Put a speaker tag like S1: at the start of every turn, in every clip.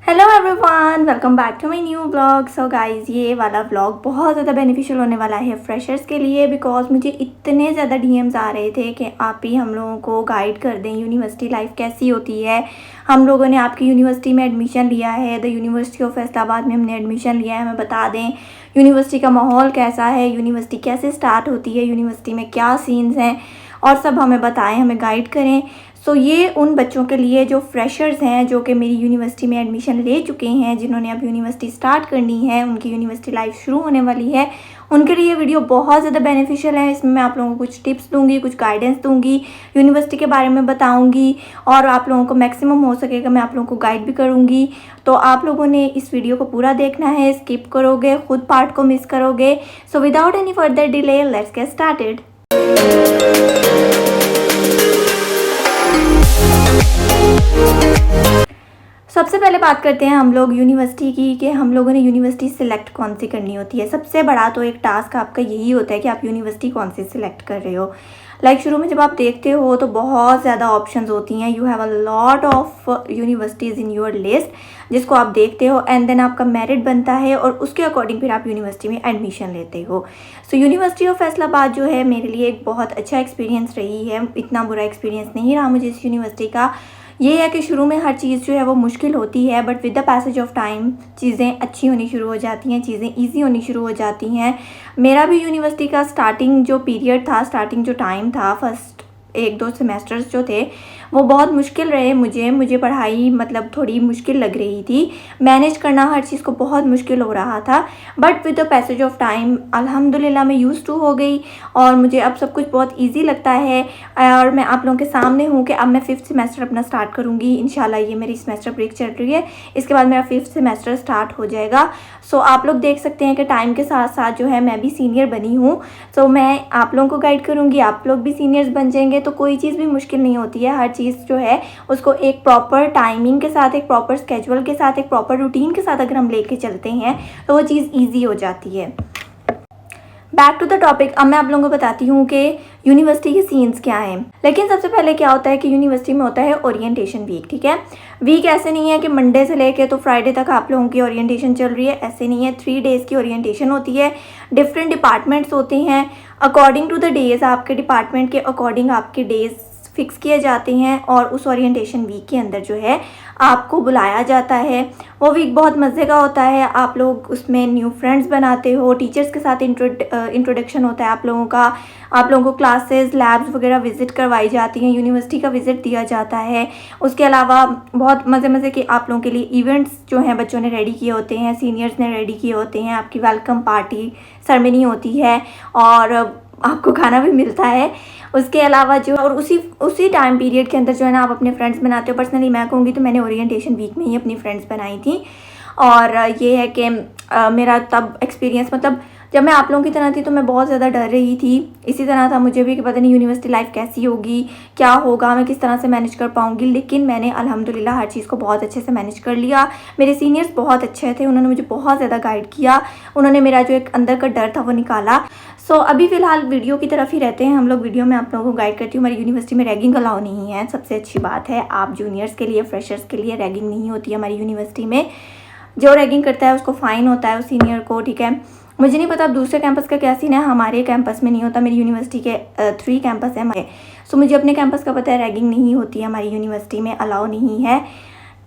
S1: Hello everyone, welcome back to my new blog. So guys, ये वाला blog बहुत ज़्यादा बेनिफिशियल होने वाला है फ्रेशर्स के लिए, बिकॉज मुझे इतने ज़्यादा डीएम्स आ रहे थे कि आप ही हम लोगों को गाइड कर दें यूनिवर्सिटी लाइफ कैसी होती है। हम लोगों ने आपकी यूनिवर्सिटी में एडमिशन लिया है, द यूनिवर्सिटी ऑफ फैसलाबाद में हमने एडमिशन लिया है। हमें बता दें यूनिवर्सिटी का माहौल कैसा है, यूनिवर्सिटी कैसे स्टार्ट होती है, यूनिवर्सिटी में क्या सीन्स हैं और सब हमें बताएं, हमें गाइड करें। सो ये उन बच्चों के लिए जो फ्रेशर्स हैं, जो कि मेरी यूनिवर्सिटी में एडमिशन ले चुके हैं, जिन्होंने अब यूनिवर्सिटी स्टार्ट करनी है, उनकी यूनिवर्सिटी लाइफ शुरू होने वाली है, उनके लिए वीडियो बहुत ज़्यादा बेनिफिशियल है। इसमें मैं आप लोगों को कुछ टिप्स दूंगी, कुछ गाइडेंस दूंगी, यूनिवर्सिटी के बारे में बताऊंगी और आप लोगों को मैक्सिमम हो सकेगा मैं आप लोगों को गाइड भी करूंगी। तो आप लोगों ने इस वीडियो को पूरा देखना है, स्किप करोगे खुद पार्ट को मिस करोगे। So without any further delay let's get started. सबसे पहले बात करते हैं हम लोग यूनिवर्सिटी की, कि हम लोगों ने यूनिवर्सिटी सिलेक्ट कौन सी करनी होती है। सबसे बड़ा तो एक टास्क आपका यही होता है कि आप यूनिवर्सिटी कौन सी सिलेक्ट कर रहे हो। शुरू में जब आप देखते हो तो बहुत ज़्यादा ऑप्शंस होती हैं। You have a lot of universities in your list जिसको आप देखते हो एंड देन आपका मेरिट बनता है और उसके अकॉर्डिंग फिर आप यूनिवर्सिटी में एडमिशन लेते हो। सो यूनिवर्सिटी ऑफ फैसलाबाद जो है मेरे लिए एक बहुत अच्छा एक्सपीरियंस रही है। इतना बुरा एक्सपीरियंस नहीं रहा मुझे इस यूनिवर्सिटी का। ये है कि शुरू में हर चीज़ जो है वो मुश्किल होती है, but with the passage of time चीज़ें अच्छी होनी शुरू हो जाती हैं, चीज़ें इजी होनी शुरू हो जाती हैं। मेरा भी यूनिवर्सिटी का स्टार्टिंग जो पीरियड था, स्टार्टिंग जो टाइम था, फर्स्ट 1-2 सेमेस्टर्स जो थे वो बहुत मुश्किल रहे। मुझे पढ़ाई मतलब थोड़ी मुश्किल लग रही थी, मैनेज करना हर चीज़ को बहुत मुश्किल हो रहा था। But with the passage of time अल्हम्दुलिल्लाह मैं यूज़ टू हो गई और मुझे अब सब कुछ बहुत ईजी लगता है। और मैं आप लोगों के सामने हूँ कि अब मैं 5th सेमेस्टर अपना स्टार्ट करूँगी इंशाल्लाह। ये मेरी सेमेस्टर ब्रेक चल रही है, इसके बाद मेरा 5th सेमेस्टर स्टार्ट हो जाएगा। सो आप लोग देख सकते हैं कि टाइम के साथ साथ जो है मैं भी सीनियर बनी हूँ। सो मैं आप लोगों को गाइड करूँगी, आप लोग भी सीनियर्स बन जाएंगे, तो कोई चीज़ भी मुश्किल नहीं होती है। हर चीज़ जो है उसको एक प्रॉपर टाइमिंग के साथ, एक प्रॉपर स्केड्यूल के साथ, एक प्रॉपर रूटीन के साथ अगर हम लेके चलते हैं तो वो चीज़ ईजी हो जाती है। बैक टू द टॉपिक, अब मैं आप लोगों को बताती हूँ कि यूनिवर्सिटी के सीन्स क्या हैं। लेकिन सबसे पहले क्या होता है कि यूनिवर्सिटी में होता है ओरिएंटेशन वीक। ठीक है, वीक ऐसे नहीं है कि मंडे से लेके तो फ्राइडे तक आप लोगों की ओरिएंटेशन चल रही है, ऐसे नहीं है। 3 डेज़ की ओरिएंटेशन होती है। डिफरेंट डिपार्टमेंट्स होते हैं, अकॉर्डिंग टू द डेज़ आपके डिपार्टमेंट के अकॉर्डिंग आपके डेज़ फिक्स किए जाते हैं और उस ओरिएंटेशन वीक के अंदर जो है आपको बुलाया जाता है। वो वीक बहुत मज़े का होता है। आप लोग उसमें न्यू फ्रेंड्स बनाते हो, टीचर्स के साथ इंट्रोडक्शन होता है आप लोगों का, आप लोगों को क्लासेस, लैब्स वगैरह विज़िट करवाई जाती हैं, यूनिवर्सिटी का विज़िट दिया जाता है। उसके अलावा बहुत मज़े के आप लोगों के लिए इवेंट्स जो हैं बच्चों ने रेडी किए होते हैं, सीनियर्स ने रेडी किए होते हैं। आपकी वेलकम पार्टी सेरेमनी होती है और आपको खाना भी मिलता है। उसके अलावा जो और उसी टाइम पीरियड के अंदर जो है ना आप अपने फ्रेंड्स बनाते हो। पर्सनली मैं कहूँगी तो मैंने ओरिएंटेशन वीक में ही अपनी फ्रेंड्स बनाई थी। और ये है कि मेरा तब एक्सपीरियंस, मतलब जब मैं आप लोगों की तरह थी तो मैं बहुत ज़्यादा डर रही थी। इसी तरह था मुझे भी कि पता नहीं यूनिवर्सिटी लाइफ कैसी होगी, क्या होगा, मैं किस तरह से मैनेज कर पाऊँगी। लेकिन मैंने अल्हम्दुलिल्लाह हर चीज़ को बहुत अच्छे से मैनेज कर लिया। मेरे सीनियर्स बहुत अच्छे थे, उन्होंने मुझे बहुत ज़्यादा गाइड किया, उन्होंने मेरा जो एक अंदर का डर था वो निकाला। सो अभी फ़िलहाल वीडियो की तरफ ही रहते हैं हम लोग। वीडियो में आप लोगों को गाइड करती हूँ। हमारी यूनिवर्सिटी में रैगिंग अलाउ नहीं है, सबसे अच्छी बात है। आप जूनियर्स के लिए, फ्रेशर्स के लिए रैगिंग नहीं होती है हमारी यूनिवर्सिटी में। जो रैगिंग करता है उसको फ़ाइन होता है उस सीनियर को। ठीक है, मुझे नहीं पता अब दूसरे कैंपस का क्या सीन है, हमारे कैंपस में नहीं होता। मेरी यूनिवर्सिटी के 3 कैंपस है हमारे। सो मुझे अपने कैंपस का पता है, रैगिंग नहीं होती है हमारी यूनिवर्सिटी में, अलाउ नहीं है।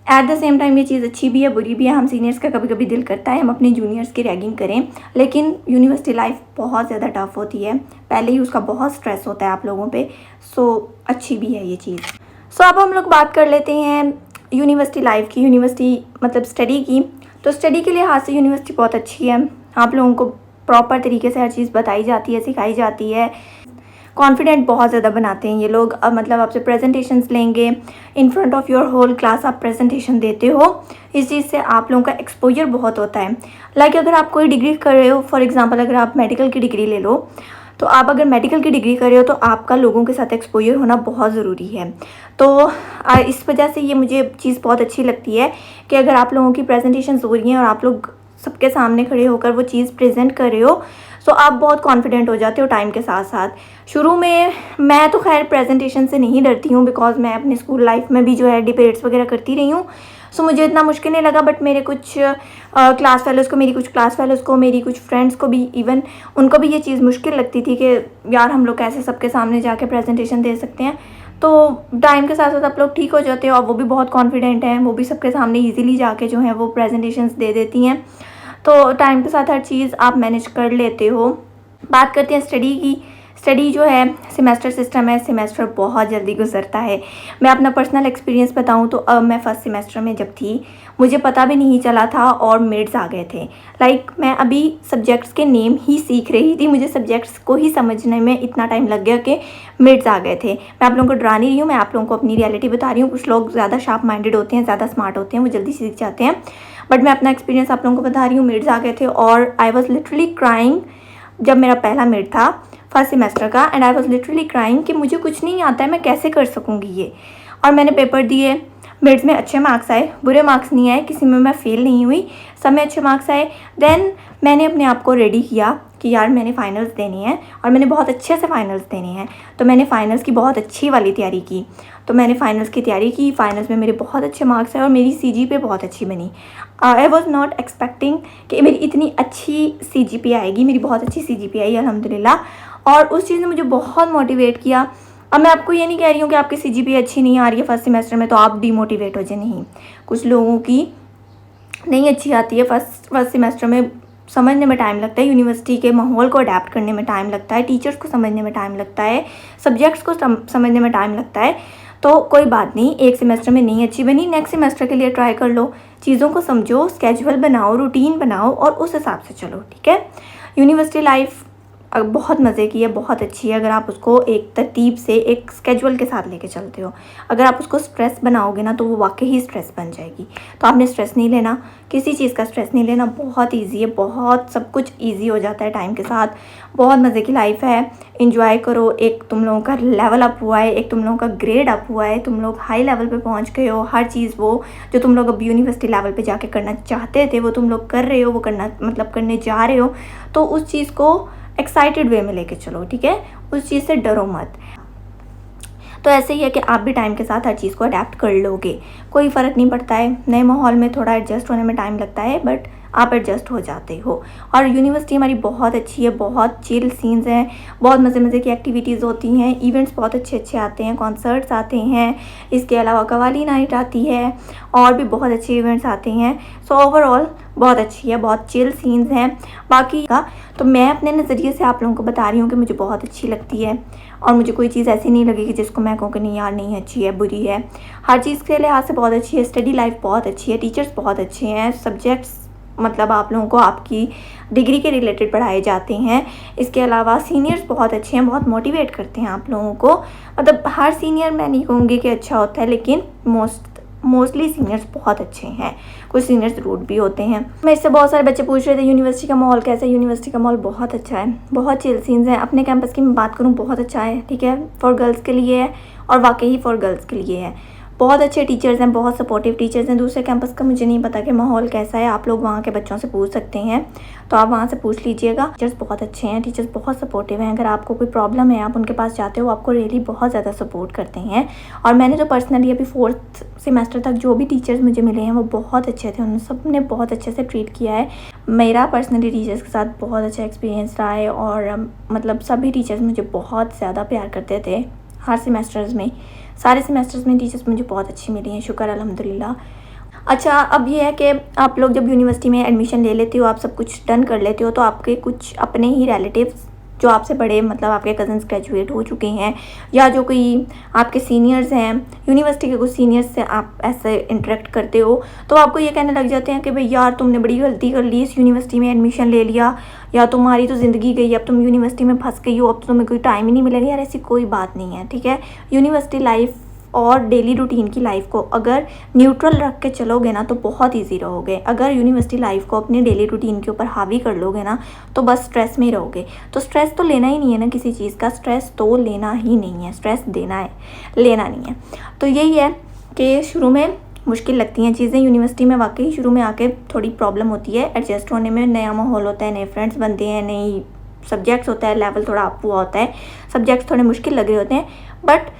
S1: एट द सेम टाइम ये चीज़ अच्छी भी है, बुरी भी है। हम सीनियर्स का कभी कभी दिल करता है हम अपने जूनियर्स की रैगिंग करें, लेकिन यूनिवर्सिटी लाइफ बहुत ज़्यादा टफ होती है, पहले ही उसका बहुत स्ट्रेस होता है आप लोगों पे। सो अच्छी भी है ये चीज़। सो अब हम लोग बात कर लेते हैं यूनिवर्सिटी लाइफ की, यूनिवर्सिटी मतलब स्टडी की। तो स्टडी के लिहाज से यूनिवर्सिटी बहुत अच्छी है। आप लोगों को प्रॉपर तरीके से हर चीज़ बताई जाती है, सिखाई जाती है। कॉन्फिडेंट बहुत ज़्यादा बनाते हैं ये लोग। अब मतलब आपसे प्रेजेंटेशंस लेंगे, in front of your whole class आप प्रेजेंटेशन देते हो। इस चीज़ से आप लोगों का एक्सपोजर बहुत होता है। अगर आप कोई डिग्री कर रहे हो, फॉर एग्जांपल अगर आप मेडिकल की डिग्री ले लो, तो आप अगर मेडिकल की डिग्री कर रहे हो तो आपका लोगों के साथ एक्सपोजर होना बहुत ज़रूरी है। तो इस वजह से ये मुझे चीज़ बहुत अच्छी लगती है कि अगर आप लोगों की प्रेजेंटेशन हो रही हैं और आप लोग सबके सामने खड़े होकर वो चीज़ प्रेजेंट कर रहे हो, सो आप बहुत कॉन्फिडेंट हो जाते हो टाइम के साथ साथ। शुरू में मैं तो खैर प्रेजेंटेशन से नहीं डरती हूँ, बिकॉज मैं अपने स्कूल लाइफ में भी जो है डिबेट्स वगैरह करती रही हूँ। सो मुझे इतना मुश्किल नहीं लगा, बट मेरे कुछ क्लास फेलोज़ को, मेरी कुछ क्लास फेलोज़ को, मेरी कुछ फ्रेंड्स को भी, इवन उनको भी ये चीज़ मुश्किल लगती थी कि यार हम लोग कैसे सबके सामने जाके प्रेजेंटेशन दे सकते हैं। तो टाइम के साथ साथ आप लोग ठीक हो जाते हो और वो भी बहुत कॉन्फिडेंट हैं, वो भी सबके सामने ईजिली जाके जो है वो प्रेजेंटेशंस दे देती हैं। तो टाइम के साथ हर चीज़ आप मैनेज कर लेते हो। बात करते हैं स्टडी की। स्टडी जो है सेमेस्टर सिस्टम है, सेमेस्टर बहुत जल्दी गुजरता है। मैं अपना पर्सनल एक्सपीरियंस बताऊं तो अब मैं फ़र्स्ट सेमेस्टर में जब थी मुझे पता भी नहीं चला था और मिड्स आ गए थे। मैं अभी सब्जेक्ट्स के नेम ही सीख रही थी, मुझे सब्जेक्ट्स को ही समझने में इतना टाइम लग गया कि मिड्स आ गए थे। मैं आप लोगों को डरा नहीं रही हूँ, मैं आप लोगों को अपनी रियलिटी बता रही हूँ। कुछ लोग ज़्यादा शार्प माइंडेड होते हैं, ज़्यादा स्मार्ट होते हैं, वो जल्दी सीख जाते हैं, बट मैं अपना एक्सपीरियंस आप लोगों को बता रही हूँ। मिड्स आ गए थे और आई वॉज लिटरली क्राइंग जब मेरा पहला मिड था फर्स्ट सेमेस्टर का, and I was literally crying कि मुझे कुछ नहीं आता है, मैं कैसे कर सकूँगी ये। और मैंने पेपर दिए, मिड्स में अच्छे मार्क्स आए, बुरे मार्क्स नहीं आए, किसी में मैं फ़ेल नहीं हुई, सब में अच्छे मार्क्स आए। देन मैंने अपने आप को रेडी किया कि यार मैंने फ़ाइनल्स देनी है और मैंने बहुत अच्छे से फ़ाइनल्स देने हैं। तो मैंने फ़ाइनल्स की बहुत अच्छी वाली तैयारी की। तो मैंने फ़ाइनल्स की तैयारी की, फ़ाइनल्स में मेरे बहुत अच्छे मार्क्स आए और मेरी CGPA बहुत अच्छी बनी। आई वॉज नॉट एक्सपेक्टिंग कि मेरी इतनी अच्छी CGPA आएगी। मेरी बहुत अच्छी CGPA आई अल्हम्दुलिल्लाह, और उस चीज़ ने मुझे बहुत मोटिवेट किया। अब मैं आपको ये नहीं कह रही हूँ कि आपकी CGPA अच्छी नहीं आ रही है फर्स्ट सेमेस्टर में तो आप डीमोटिवेट हो जाए, नहीं। कुछ लोगों की नहीं अच्छी आती है फर्स्ट सेमेस्टर में, समझने में टाइम लगता है, यूनिवर्सिटी के माहौल को अडेप्ट करने में टाइम लगता है, टीचर्स को समझने में टाइम लगता है, सब्जेक्ट्स को समझने में टाइम लगता है। तो कोई बात नहीं, एक सेमेस्टर में नहीं अच्छी बनी, नेक्स्ट सेमेस्टर के लिए ट्राई कर लो, चीज़ों को समझो, स्केजुअल बनाओ, रूटीन बनाओ और उस हिसाब से चलो, ठीक है। यूनिवर्सिटी लाइफ बहुत मज़े की है, बहुत अच्छी है अगर आप उसको एक तरतीब से, एक स्केजुअल के साथ लेके चलते हो। अगर आप उसको स्ट्रेस बनाओगे ना तो वो वाकई ही स्ट्रेस बन जाएगी। तो आपने स्ट्रेस नहीं लेना, किसी चीज़ का स्ट्रेस नहीं लेना, बहुत इजी है, बहुत सब कुछ इजी हो जाता है टाइम के साथ। बहुत मज़े की लाइफ है, इंजॉय करो। एक तुम लोगों का लेवल अप हुआ है, एक तुम लोगों का ग्रेड अप हुआ है, तुम लोग हाई लेवल पे पहुंच गए हो। हर चीज़ वो जो तुम लोग अब यूनिवर्सिटी लेवल पे जाके करना चाहते थे वो तुम लोग कर रहे हो, वो करने जा रहे हो। तो उस चीज़ को एक्साइटेड वे में लेके चलो, ठीक है, उस चीज़ से डरो मत। तो ऐसे ही है कि आप भी टाइम के साथ हर चीज़ को अडेप्ट कर लोगे, कोई फ़र्क नहीं पड़ता है। नए माहौल में थोड़ा एडजस्ट होने में टाइम लगता है, बट आप एडजस्ट हो जाते हो। और यूनिवर्सिटी हमारी बहुत अच्छी है, बहुत चिल सीन्स हैं, बहुत मज़े की एक्टिविटीज़ होती हैं, इवेंट्स बहुत अच्छे आते हैं, कॉन्सर्ट्स आते हैं, इसके अलावा कवाली नाइट आती है और भी बहुत अच्छे इवेंट्स आते हैं। सो ओवरऑल बहुत अच्छी है, बहुत चिल सीन्स हैं। बाकी का तो मैं अपने नज़रिए से आप लोगों को बता रही हूँ कि मुझे बहुत अच्छी लगती है और मुझे कोई चीज़ ऐसी नहीं लगेगी जिसको मैं कहूँ कि नहीं यार नहीं अच्छी है, बुरी है। हर चीज़ के लिहाज से बहुत अच्छी है, स्टडी लाइफ बहुत अच्छी है, टीचर्स बहुत अच्छे हैं, सब्जेक्ट्स मतलब आप लोगों को आपकी डिग्री के रिलेटेड पढ़ाए जाते हैं। इसके अलावा सीनियर्स बहुत अच्छे हैं, बहुत मोटिवेट करते हैं आप लोगों को। मतलब हर सीनियर मैं नहीं कहूँगी कि अच्छा होता है, लेकिन मोस्टली सीनियर्स बहुत अच्छे हैं। कुछ सीनियर्स रूड भी होते हैं। मेरे से बहुत सारे बच्चे पूछ रहे थे यूनिवर्सिटी का माहौल कैसा है। यूनिवर्सिटी का माहौल बहुत अच्छा है, बहुत चिल सीन्स हैं। अपने कैंपस की मैं बात करूँ बहुत अच्छा है, ठीक है, फॉर गर्ल्स के लिए है और वाकई ही फॉर गर्ल्स के लिए है। बहुत अच्छे टीचर्स हैं, बहुत सपोर्टिव टीचर्स हैं। दूसरे कैंपस का मुझे नहीं पता कि माहौल कैसा है, आप लोग वहाँ के बच्चों से पूछ सकते हैं, तो आप वहाँ से पूछ लीजिएगा। टीचर्स बहुत अच्छे हैं, टीचर्स बहुत सपोर्टिव हैं। अगर आपको कोई प्रॉब्लम है आप उनके पास जाते हो, आपको रियली बहुत ज़्यादा सपोर्ट करते हैं। और मैंने तो पर्सनली अभी 4th सेमेस्टर तक जो भी टीचर्स मुझे मिले हैं वो बहुत अच्छे थे, उन्होंने सब ने बहुत अच्छे से ट्रीट किया है। मेरा पर्सनली टीचर्स के साथ बहुत अच्छा एक्सपीरियंस रहा है और मतलब सभी टीचर्स मुझे बहुत ज़्यादा प्यार करते थे। हर सेमेस्टर्स में, सारे सेमेस्टर्स में टीचर्स मुझे बहुत अच्छी मिली हैं, शुक्र अल्हम्दुलिल्लाह। अच्छा, अब ये है कि आप लोग जब यूनिवर्सिटी में एडमिशन ले लेते हो, आप सब कुछ डन कर लेते हो, तो आपके कुछ अपने ही रिलेटिव्स जो आपसे बड़े, मतलब आपके कज़न्स ग्रेजुएट हो चुके हैं या जो कोई आपके सीनियर्स हैं, यूनिवर्सिटी के कुछ सीनियर्स से आप ऐसे इंटरेक्ट करते हो, तो आपको ये कहने लग जाते हैं कि भाई यार तुमने बड़ी गलती कर ली, इस यूनिवर्सिटी में एडमिशन ले लिया, या तुम्हारी तो ज़िंदगी गई, अब तुम यूनिवर्सिटी में फंस गई हो, अब तो तुम्हें कोई टाइम ही नहीं मिलेगा। यार ऐसी कोई बात नहीं है, ठीक है। यूनिवर्सिटी लाइफ और डेली रूटीन की लाइफ को अगर न्यूट्रल रख के चलोगे ना तो बहुत इजी रहोगे। अगर यूनिवर्सिटी लाइफ को अपने डेली रूटीन के ऊपर हावी कर लोगे ना तो बस स्ट्रेस में ही रहोगे। तो स्ट्रेस तो लेना ही नहीं है ना, किसी चीज़ का स्ट्रेस तो लेना ही नहीं है, स्ट्रेस देना है, लेना नहीं है। तो यही है कि शुरू में मुश्किल लगती हैं चीज़ें यूनिवर्सिटी में, वाकई शुरू में आके थोड़ी प्रॉब्लम होती है एडजस्ट होने में। नया माहौल होता है, नए फ्रेंड्स बनते हैं, नई सब्जेक्ट्स होता है, लेवल थोड़ा अप हुआ होता है, सब्जेक्ट्स थोड़े मुश्किल लग रहे होते हैं, बट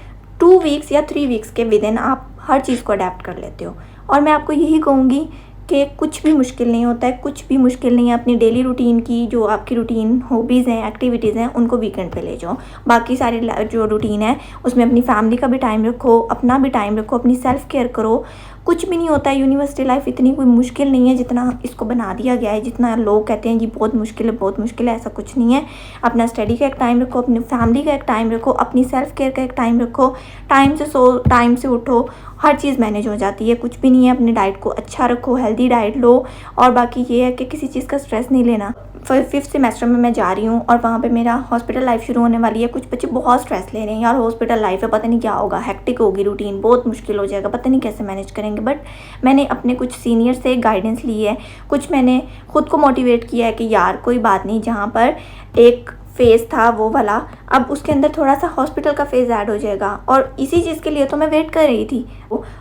S1: 2 वीक्स या 3 वीक्स के विदिन आप हर चीज़ को अडेप्ट कर लेते हो और मैं आपको यही कहूँगी कि कुछ भी मुश्किल नहीं होता है, कुछ भी मुश्किल नहीं है। अपनी डेली रूटीन की जो आपकी रूटीन हॉबीज़ हैं, एक्टिविटीज़ हैं, उनको वीकेंड पे ले जाओ। बाकी सारे जो रूटीन है उसमें अपनी फैमिली का भी टाइम रखो, अपना भी टाइम रखो, अपनी सेल्फ केयर करो। कुछ भी नहीं होता है। यूनिवर्सिटी लाइफ इतनी कोई मुश्किल नहीं है जितना इसको बना दिया गया है, जितना लोग कहते हैं जी बहुत मुश्किल है, बहुत मुश्किल है। ऐसा कुछ नहीं है। अपना स्टडी का एक टाइम रखो, अपनी फैमिली का एक टाइम रखो, अपनी सेल्फ केयर का एक टाइम रखो। टाइम से सो, टाइम से उठो, हर चीज़ मैनेज हो जाती है। कुछ भी नहीं है। अपनी डाइट को अच्छा रखो, हेल्दी डाइट लो। और बाकी ये है कि किसी चीज़ का स्ट्रेस नहीं लेना। 5th सेमेस्टर में मैं जा रही हूँ और वहाँ पे मेरा हॉस्पिटल लाइफ शुरू होने वाली है। कुछ बच्चे बहुत स्ट्रेस ले रहे हैं, यार हॉस्पिटल लाइफ है, पता नहीं क्या होगा, हेक्टिक होगी रूटीन, बहुत मुश्किल हो जाएगा, पता नहीं कैसे मैनेज करेंगे। बट मैंने अपने कुछ सीनियर से गाइडेंस ली है, कुछ मैंने खुद को मोटिवेट किया है कि यार कोई बात नहीं, जहाँ पर एक फ़ेज़ था वो वाला, अब उसके अंदर थोड़ा सा हॉस्पिटल का फ़ेज़ ऐड हो जाएगा। और इसी चीज़ के लिए तो मैं वेट कर रही थी,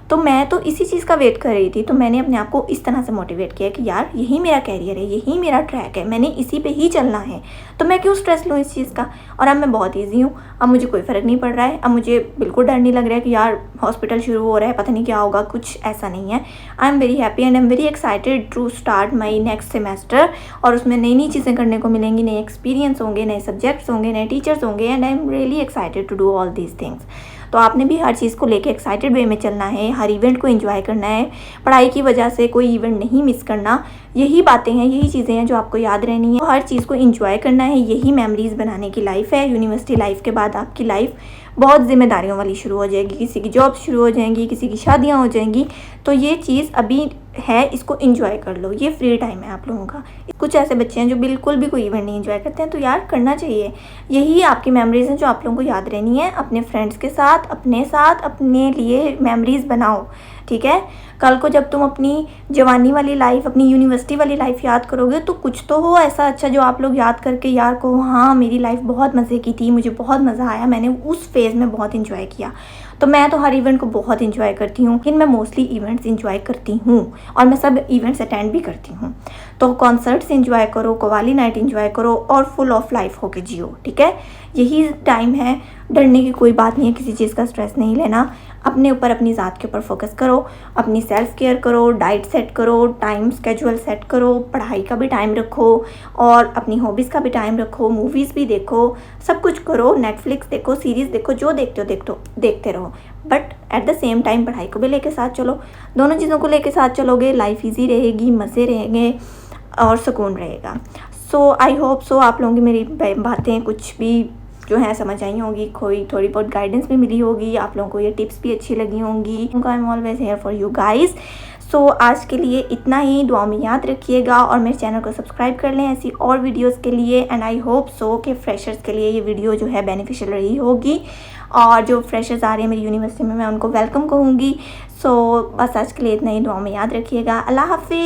S1: तो मैं तो इसी चीज़ का वेट कर रही थी। तो मैंने अपने आप को इस तरह से मोटिवेट किया कि यार यही मेरा कैरियर है, यही मेरा ट्रैक है, मैंने इसी पे ही चलना है, तो मैं क्यों स्ट्रेस लूँ इस चीज़ का। और अब मैं बहुत ईजी हूँ, अब मुझे कोई फ़र्क नहीं पड़ रहा है। अब मुझे बिल्कुल डर नहीं लग रहा है कि यार हॉस्पिटल शुरू हो रहा है, पता नहीं क्या होगा, कुछ ऐसा नहीं है। I am very happy and I am very excited to start my next semester. और उसमें नई नई चीज़ें करने को मिलेंगी, नए एक्सपीरियंस होंगे, नए सब्जेक्ट्स होंगे, नए टीचर्स होंगे and I am really excited to do all these things. तो आपने भी हर चीज़ को लेके एक्साइटेड वे में चलना है, हर इवेंट को एंजॉय करना है, पढ़ाई की वजह से कोई इवेंट नहीं मिस करना। यही बातें हैं, यही चीज़ें हैं जो आपको याद रहनी है। हर चीज़ को एंजॉय करना है, यही मेमोरीज़ बनाने की लाइफ है। यूनिवर्सिटी लाइफ के बाद आपकी लाइफ बहुत जिम्मेदारियों वाली शुरू हो जाएगी, किसी की जॉब शुरू हो जाएंगी, किसी की शादियाँ हो जाएंगी। तो ये चीज़ अभी है, इसको एंजॉय कर लो, ये फ्री टाइम है आप लोगों का। कुछ ऐसे बच्चे हैं जो बिल्कुल भी कोई इवेंट नहीं एंजॉय करते हैं, तो यार करना चाहिए। यही आपकी मेमोरीज़ हैं जो आप लोगों को याद रहनी है। अपने फ्रेंड्स के साथ, अपने लिए मेमोरीज़ बनाओ, ठीक है। कल को जब तुम अपनी जवानी वाली लाइफ, अपनी यूनिवर्सिटी वाली लाइफ याद करोगे तो कुछ तो हो ऐसा अच्छा जो आप लोग याद करके यार को हाँ मेरी लाइफ बहुत मज़े की थी, मुझे बहुत मज़ा आया, मैंने उस फेज़ में बहुत इंजॉय किया। तो मैं तो हर इवेंट को बहुत इंजॉय करती हूँ, लेकिन मैं मोस्टली इवेंट्स इंजॉय करती हूँ और मैं सब इवेंट्स अटेंड भी करती हूँ। तो कॉन्सर्ट्स इंजॉय करो, कव्वाली नाइट इंजॉय करो और फुल ऑफ लाइफ होके जियो, ठीक है। यही टाइम है, डरने की कोई बात नहीं है, किसी चीज़ का स्ट्रेस नहीं लेना। अपने ऊपर, अपनी ज़ात के ऊपर फोकस करो, अपनी सेल्फ केयर करो, डाइट सेट करो, टाइम स्केड्यूल सेट करो, पढ़ाई का भी टाइम रखो और अपनी हॉबीज़ का भी टाइम रखो, मूवीज़ भी देखो, सब कुछ करो, नेटफ्लिक्स देखो, सीरीज़ देखो, जो देखते हो देखते रहो। But at the same time पढ़ाई को भी लेके साथ चलो। दोनों चीज़ों को लेके साथ चलोगे, लाइफ ईजी रहेगी, मज़े रहेंगे और सुकून रहेगा। सो आई होप सो आप लोगों की मेरी बातें कुछ भी जो है समझ आई होंगी, कोई थोड़ी बहुत गाइडेंस भी मिली होगी, आप लोगों को ये टिप्स भी अच्छी लगी होंगी। I am always here for you guys. So आज के लिए इतना ही, दुआ में याद रखिएगा और मेरे चैनल को सब्सक्राइब कर लें ऐसी और वीडियोस के लिए। एंड आई होप सो कि फ्रेशर्स के लिए ये वीडियो जो है बेनिफिशियल रही होगी और जो फ्रेशर्स आ रहे हैं मेरी यूनिवर्सिटी में मैं उनको वेलकम कहूँगी। सो बस आज के लिए इतना ही, दुआ में याद रखिएगा। अल्लाह हाफिज़।